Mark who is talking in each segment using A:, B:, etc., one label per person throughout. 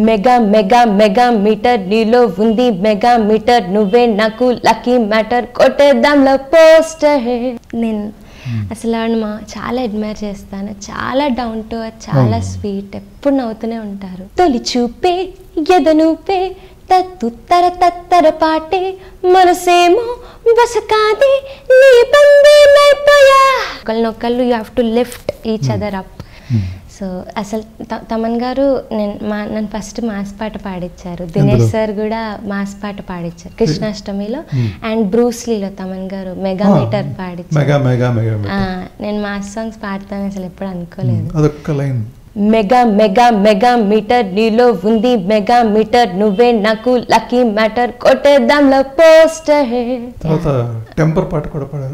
A: Mega mega mega meter నీలో ఉంది mega meter నువ్వే నాకు లక్కీ మ్యాటర్ కొట్టేద్దాంలో పోస్టర్. నేను అసలు చాలా అడ్మైర్ చేస్తాను. చాలా డౌన్ టు ఎర్త్, చాలా స్వీట్, ఎప్పుడు నవ్వుతూనే ఉంటారు. తొలి చూపే ఎదనుపే తత్తర తత్తర పాటే మనసేమో బసకాది నీ బందేమైపోయా. ఒకళ్ళనొకళ్ళు you have to lift each other up. So అసలు తమన్ గారు నన్ను ఫస్ట్ మాస్ పాట పాడించారు. దినేష్ సార్ కూడా మాస్ పాట పాడించారు కృష్ణాష్టమిలో. అండ్ బ్రూస్లీలో తమన్ గారు మెగా మీటర్ పాడించారు. నేను మాస్ సాంగ్స్ పాడతాను అసలు ఎప్పుడు అనుకోలేదు. మెగా మెగా మెగా మీటర్ నీలో ఉంది మెగా మీటర్ నువ్వే నాకు లక్కీ మ్యాటర్ కొట్టేద్దాంలో పోస్టర్.
B: టెంపర్ పాట కూడా పాడారు.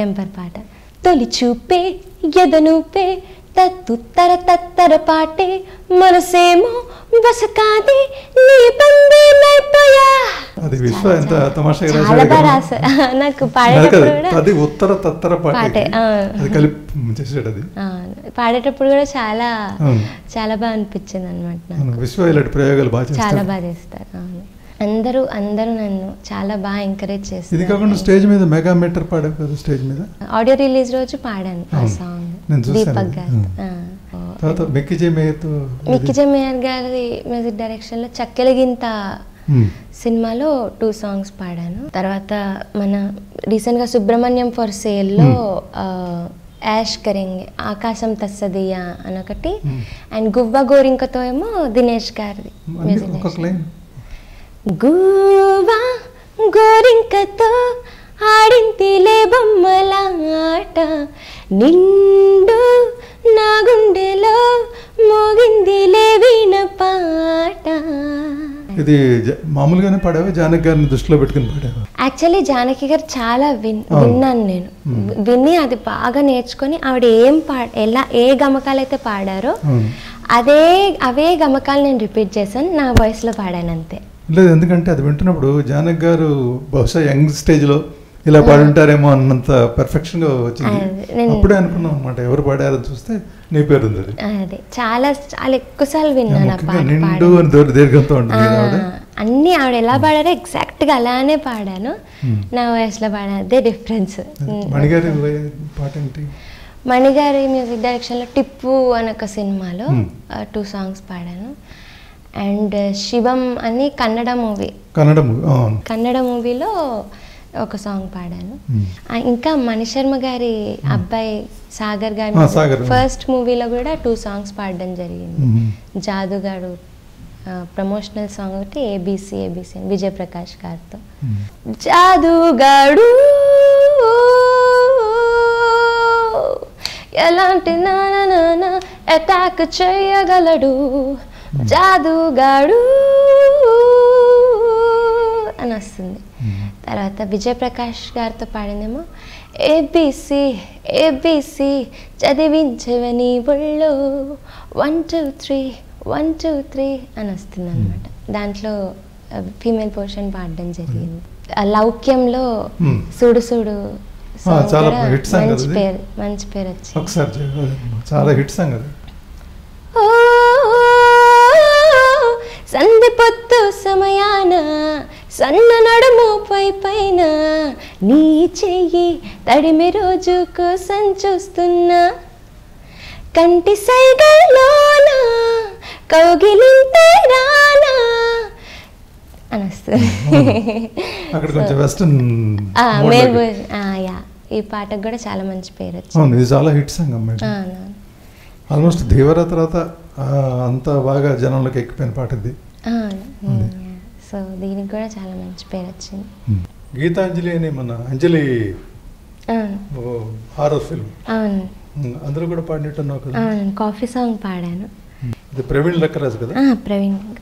A: టెంపర్ పాట. తొలి చూపే ఎదనుపే తత్తర తత్తర పాటే మనసేమో బసకాది నీ బందేమైపోయా.
B: అది విశ్వ ఎంత తమాషాగా
A: చాలా బాగా రాశారు. నాకు పాడేటప్పుడు కూడా
B: అది ఉత్తర తత్తర పాటే అది కలిపి చేసాడు. అది
A: పాడేటప్పుడు కూడా చాలా చాలా బాగా అనిపించింది అనమాట నాకు.
B: విశ్వ ఇలాంటి ప్రయోగాలు
A: చాలా బాగా చేస్తారు. అందరూ నన్ను చాలా బాగా ఎంకరేజ్ చేస్తారు.
B: ఇది కాకుండా స్టేజ్ మీద మెగా మీటర్ పాడారు కదా. స్టేజ్ మీద
A: ఆడియో రిలీజ్ రోజు పాడాను ఆ సాంగ్ దీపక్ గారు.
B: మిక్కీ జే
A: మేయర్ గారి మ్యూజిక్ డైరెక్షన్ లో చక్కెలగింత సినిమాలో 2 సాంగ్స్ పాడాను. తర్వాత మన రీసెంట్ గా సుబ్రహ్మణ్యం ఫర్ సేల్ లో యాష్ కరింగే ఆకాశం తస్సదియా అని ఒకటి. అండ్ గువ్వ గోరింకతో ఏమో దినేష్ గారిది మ్యూజిక్ డైరెక్షన్. గువ్వ గోరింకతో ఆడింతిలే బొమ్మల ఆట నిండు నా గుండెలో మోగిందిలే వీణ పాట.
B: ఇది మామూలుగానే పాడావా, జానకి గారిని దృష్టిలో పెట్టుకుని పాడావా?
A: యాక్చువల్లీ జానకి గారు చాలా విన్నాను నేను. విని అది బాగా నేర్చుకొని ఆవిడ ఏ గమకాలు అయితే పాడారో అవే గమకాలు నేను రిపీట్ చేశాను, నా వాయిస్లో పాడాను అంతే.
B: లేదు, ఎందుకంటే అది వింటున్నప్పుడు జానకి గారు బహుశా యంగ్ స్టేజ్లో ఇలా పాడుంటారేమో అన్నంత పర్ఫెక్షన్ గా వచ్చింది. అప్పుడే అనుకున్నాం అనమాట, ఎవరు పాడారని చూస్తే నీ పేరు ఉంది.
A: అది చాలా చాలా ఎక్కువసార్లు విన్నాను. అన్ని ఆవిడ ఎలా పాడారో ఎగ్జాక్ట్ గా అలానే పాడాను, నా వయసులో పాడాను, అదే డిఫరెన్స్. మణిగారి మ్యూజిక్ డైరెక్షన్ లో టిప్పు అని ఒక సినిమాలో 2 సాంగ్స్ పాడాను. అండ్ శివం అని కన్నడ మూవీలో ఒక సాంగ్ పాడాను. ఇంకా మణిశర్మ గారి అబ్బాయి సాగర్ గారి ఫస్ట్ మూవీలో కూడా 2 సాంగ్స్ పాడడం జరిగింది. జాదుగాడు ప్రమోషనల్ సాంగ్ ఒకటి, ఏబిసి విజయ్ ప్రకాష్ గారితో. జాదుగాడు ఎలాంటి నానా అటాక్ చేయగలడు, జాదుగాడు అని వస్తుంది. తర్వాత విజయ్ ప్రకాష్ గారితో పాడిందేమో ఏబిసి చదివించవని ఒళ్ళో 1 2 3 1 2 3 అని వస్తుంది అనమాట. దాంట్లో ఫీమేల్ పోర్షన్ పాడడం జరిగింది. లౌక్యంలో సుడు సుడు మంచి పేరు వచ్చింది. సంధి పొత్తు సమయాన సన్న నడుము పైన నీ చెయ్యి తడిమి రోజు కోసం చూస్తున్నా, కంటి సైగలోన కౌగిలింతే రానా అని వస్తుంది. ఈ పాటకు కూడా చాలా మంచి పేరు వచ్చింది.
B: చాలా హిట్ సాంగ్ అమ్మాయి. ఆల్మోస్ట్ ధీవర తర్వాత అంత బాగా జనంలోకి ఎక్కిపోయిన పాట ఇది.
A: సో దీనికి కూడా చాలా మంచి పేరు వచ్చింది.
B: గీతాంజలి అని మన అంజలి హారర్ ఫిల్మ్, అందరూ కూడా పాడినట్టున్నావు కదా.
A: కాఫీ సాంగ్ పాడాను.
B: ప్రవీణ్ లక్కరాజ్ కదా.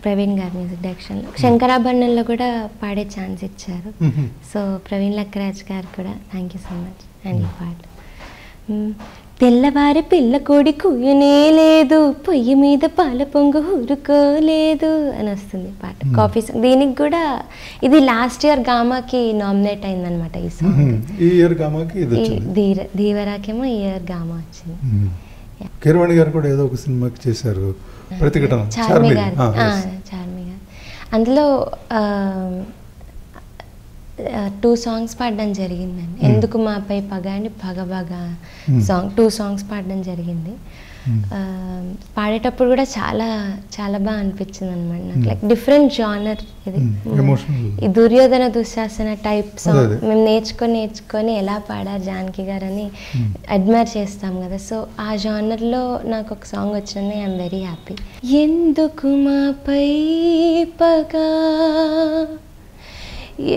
A: ప్రవీణ్ గారి మ్యూజిక్ డైరెక్షన్ లో శంకరాభరణంలో కూడా పాడే ఛాన్స్ ఇచ్చారు. సో ప్రవీణ్ లక్కరాజ్ గారు కూడా thank you so much. And ఈ పాట తెల్లవారి పిల్ల కోడి కూయనే లేదు, పొయ్యి మీద పాల పొంగు ఊరుకోలేదు అని వస్తుంది పాట. Coffee song. దీనికి కూడా ఇది లాస్ట్ ఇయర్ గామాకి నామినేట్ అయిందనమాట ఈ సాంగ్.
B: ఈ ఇయర్ గామాకి
A: ధీవరాకేమో ఈ ఇయర్ గామా వచ్చింది.
B: కీరవాణి గారు కూడా ఏదో ఒక సినిమాకి చేశారు, ప్రతిఘటన.
A: చార్మి గారు, చార్మి గారు. అందులో 2 సాంగ్స్ పాడడం జరిగిందండి. ఎందుకు మాపై పగ అని పగ సాంగ్ 2 సాంగ్స్ పాడడం జరిగింది. పాడేటప్పుడు కూడా చాలా చాలా బాగా అనిపించింది అనమాట నాకు. లైక్ డిఫరెంట్ జానర్ ఇది, ఈ దుర్యోధన దుశ్శాసన టైప్ సాంగ్. మేము నేర్చుకొని ఎలా పాడారు జానకి గారు అని అడ్మైర్ చేస్తాం కదా. సో ఆ జానర్లో నాకు ఒక సాంగ్ వచ్చింది. I'm very happy. ఎందుకు మాపై పగా,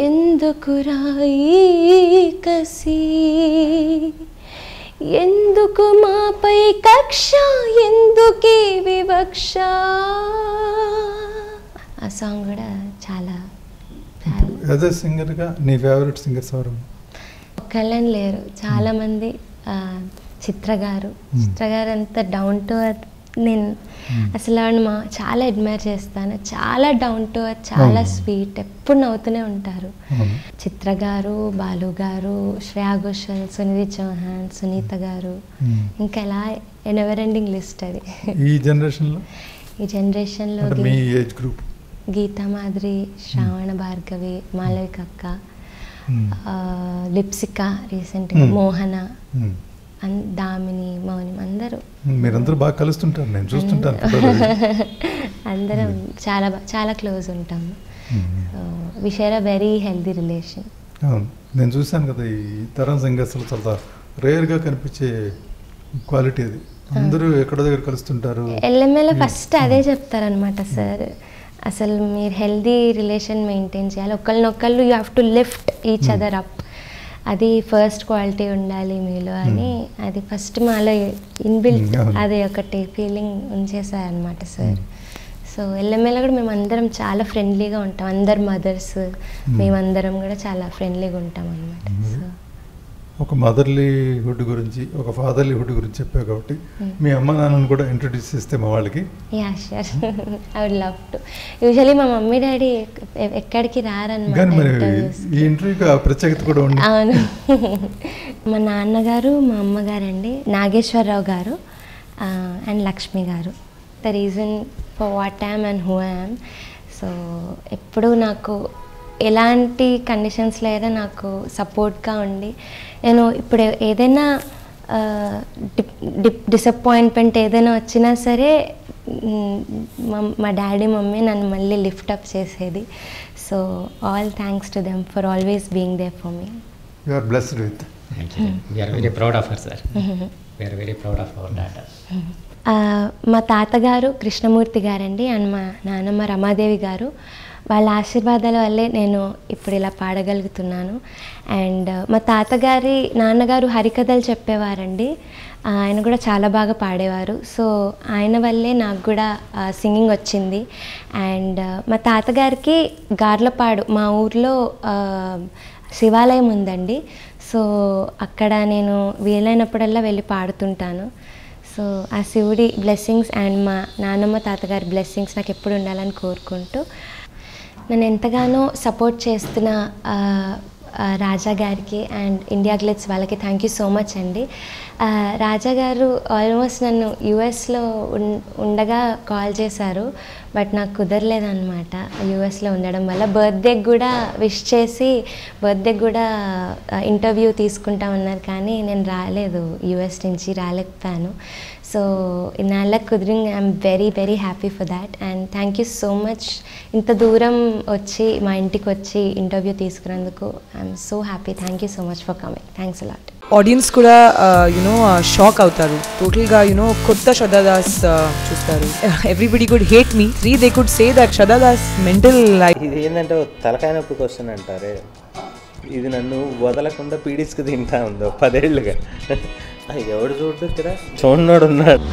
A: ఎందుకు రాయి కసి, ఎందుకు మాపై కక్ష, ఎందుకీ వివక్ష. ఆ సాంగ్ కూడా చాలా
B: యాజ్ సింగర్గా నీ ఫేవరెట్ సింగర్స్ ఎవరు?
A: ఒక్కళ్ళని లేరు, చాలామంది. చిత్ర గారు అంత డౌన్ టు ఎర్త్. నేను అసలు ఆవిడ చాలా అడ్మైర్ చేస్తాను. చాలా డౌన్ టు ఎర్త్, చాలా స్వీట్, ఎప్పుడు నవ్వుతూనే ఉంటారు. చిత్ర గారు, బాలు గారు, శ్రేయా ఘోషల్, సునిధి చౌహాన్, సునీత గారు, ఇంకా ఎలా నెవర్ ఎండింగ్ లిస్ట్ అది. ఈ జనరేషన్లో గీతా మాధురి, శ్రావణ భార్గవి, మాలవిక అక్క, లిప్సిక రీసెంట్గా, మోహన, దామిని, మౌని, అందరూ.
B: మీరందరూ బాగా కలుస్తుంటారు, నేను చూస్తుంటాను.
A: అందరం చాలా చాలా క్లోజ్ ఉంటాము. We share a very healthy relation.
B: నేను చూశాను కదా, ఈ తరం సింగర్స్ చాలా రేర్గా కనిపించే క్వాలిటీ అది. అందరూ ఎక్కడో దగ్గర కలుస్తుంటారు.
A: ఎల్ఎంఏలో ఫస్ట్ అదే చెప్తారనమాట సార్. అసలు మీరు హెల్దీ రిలేషన్ మెయింటైన్ చేయాలి, ఒకళ్ళనొకళ్ళు you have to lift each other up. అది ఫస్ట్ క్వాలిటీ ఉండాలి మీలో అని, అది ఫస్ట్ మాలో ఇన్బిల్ట్ అది ఒకటి ఫీలింగ్ ఉంచేసారనమాట సార్. సో ఎల్ఎంఏలో కూడా మేము అందరం చాలా ఫ్రెండ్లీగా ఉంటాం. అందరు మదర్స్, మేమందరం కూడా చాలా ఫ్రెండ్లీగా ఉంటాం అనమాట. సో
B: ఒక మదర్లీహుడ్ గురించి, ఒక ఫాదర్లీహుడ్ గురించి చెప్పావు కాబట్టి మీ అమ్మ నాన్నను కూడా ఇంట్రొడ్యూస్ చేస్తే మా వాళ్ళకి.
A: Ya sure, I would love to. Usually మా మమ్మీ డాడీ ఎక్కడికి రారన్నమాట.
B: ఈ ఇంటర్వ్యూకి ఆ ప్రత్యేకత కూడా ఉంది.
A: అవును. మా నాన్నగారు, మా అమ్మగారండి నాగేశ్వరరావు గారు అండ్ లక్ష్మి గారు. The reason for what I am and who I am. So ఎప్పుడూ నాకు ఎలాంటి కండిషన్స్లో అయినా నాకు సపోర్ట్గా ఉండి, నేను ఇప్పుడు ఏదైనా డిసప్పాయింట్మెంట్ ఏదైనా వచ్చినా సరే మా డాడీ మమ్మీ నన్ను మళ్ళీ లిఫ్ట్ అప్ చేసేది. So all thanks to them for always being there for me.
B: You are blessed with.
C: We are very proud of her, sir. We are very proud of our daughter.
A: మా తాతగారు కృష్ణమూర్తి గారండి and మా నాన్నమ్మ రమాదేవి గారు, వాళ్ళ ఆశీర్వాదాల వల్లే నేను ఇప్పుడు ఇలా పాడగలుగుతున్నాను. అండ్ మా తాతగారి నాన్నగారు హరికథలు చెప్పేవారండి, ఆయన కూడా చాలా బాగా పాడేవారు. సో ఆయన వల్లే నాకు కూడా సింగింగ్ వచ్చింది. అండ్ మా తాతగారికి గార్లపాడు, మా ఊర్లో శివాలయం ఉందండి. సో అక్కడ నేను వీలైనప్పుడల్లా వెళ్ళి పాడుతుంటాను. సో ఆ శివుడి బ్లెస్సింగ్స్ అండ్ మా నాన్నమ్మ తాతగారి బ్లెస్సింగ్స్ నాకు ఎప్పుడు ఉండాలని కోరుకుంటూ, నన్ను ఎంతగానో సపోర్ట్ చేస్తున్న రాజా గారికి అండ్ ఇండియా గ్లిట్స్ వాళ్ళకి థ్యాంక్ యూ సో మచ్ అండి. రాజా గారు ఆల్మోస్ట్ నన్ను యూఎస్లో ఉండగా కాల్ చేశారు, బట్ నాకు కుదరలేదన్నమాట యూఎస్లో ఉండడం వల్ల. బర్త్డేకి కూడా విష్ చేసి బర్త్డేకి కూడా ఇంటర్వ్యూ తీసుకుంటామన్నారు, కానీ నేను రాలేదు, యూఎస్ నుంచి రాలేకపోయాను. సో ఇన్నాళ్ళకి కుదిరింది. I'm very very happy for that and thank you so much. ఇంత దూరం వచ్చి మా ఇంటికి వచ్చి ఇంటర్వ్యూ తీసుకున్నందుకు I'm so happy. Thank you so much for coming. Thanks a lot.
D: Audience కూడా షాక్ అవుతారు. టోటల్గా కొత్త శ్రద్ధా దాస్ చూస్తారు. Everybody could hate me, they could say that Shraddha Das mental.
E: ఇది ఏంటంటే తలకాయ నొప్పి క్వశ్చన్ అంటారే, ఇది నన్ను వదలకుండా పీడిస్కి తింటా ఉందో 10 ఏళ్ళుగా. ఎవడు చూడు ఇక్కడ చూడనోడు ఉన్నాడు.